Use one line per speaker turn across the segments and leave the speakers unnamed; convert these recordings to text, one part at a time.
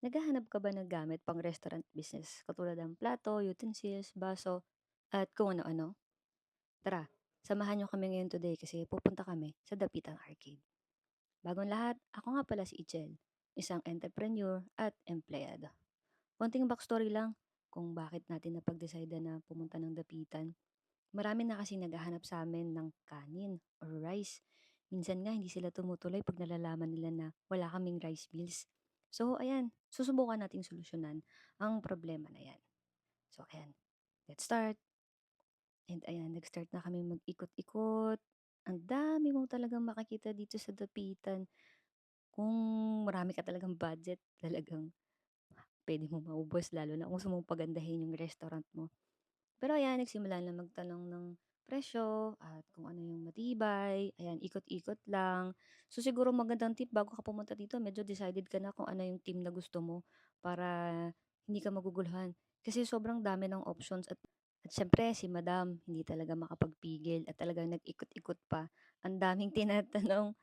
Naghahanap ka ba ng gamit pang restaurant business katulad ng plato, utensils, baso, at kung ano-ano? Tara, samahan niyo kami ngayon today kasi pupunta kami sa Dapitan Arcade. Bagong lahat, ako nga pala si Ichel, isang entrepreneur at empleyado. Konting backstory lang kung bakit natin napag-decide na pumunta ng Dapitan. Marami na kasi naghahanap sa amin ng kanin or rice. Minsan nga hindi sila tumutuloy pag nalalaman nila na wala kaming rice bills. So ayan, susubukan nating solusyonan ang problema na yan. So ayan, let's start. And ayan, nag-start na kami mag-ikot-ikot. Ang dami mong talagang makikita dito sa Dapitan. Kung marami ka talagang budget, talagang pwede mo maubos lalo na kung gusto mong pagandahin yung restaurant mo. Pero ayan, nagsimula na magtanong ng presyo at kung ano yung matibay. Ayan, ikot-ikot lang. So siguro magandang tip bago ka pumunta dito, medyo decided ka na kung ano yung team na gusto mo para hindi ka maguguluhan. Kasi sobrang dami ng options at syempre si Madam hindi talaga makapagpigil at talagang nag-ikot-ikot pa. Ang daming tinatanong.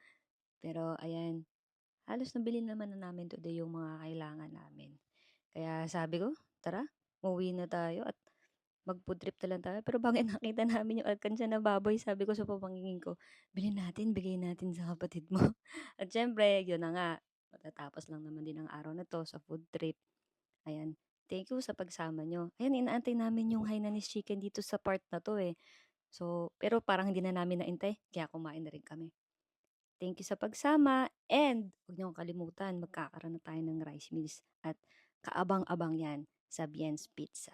Pero ayan, halos nabili naman na namin today yung mga kailangan namin. Kaya sabi ko, tara, umuwi na tayo at mag-food trip na lang tayo. Pero bakit nakita namin yung alkansya na baboy, sabi ko sa pamangkin ko, bilhin natin, bigay natin sa kapatid mo. At syempre, yun na nga, matatapos lang naman din ang araw na to sa food trip. Ayan, thank you sa pagsama nyo. Ayan, inaantay namin yung Hainanese chicken dito sa part na to eh. So, pero parang hindi na namin naintay, kaya kumain na rin kami. Thank you sa pagsama and huwag niyong kalimutan, magkakaroon na tayo ng rice meals at kaabang-abang yan sa Bien's Pizza.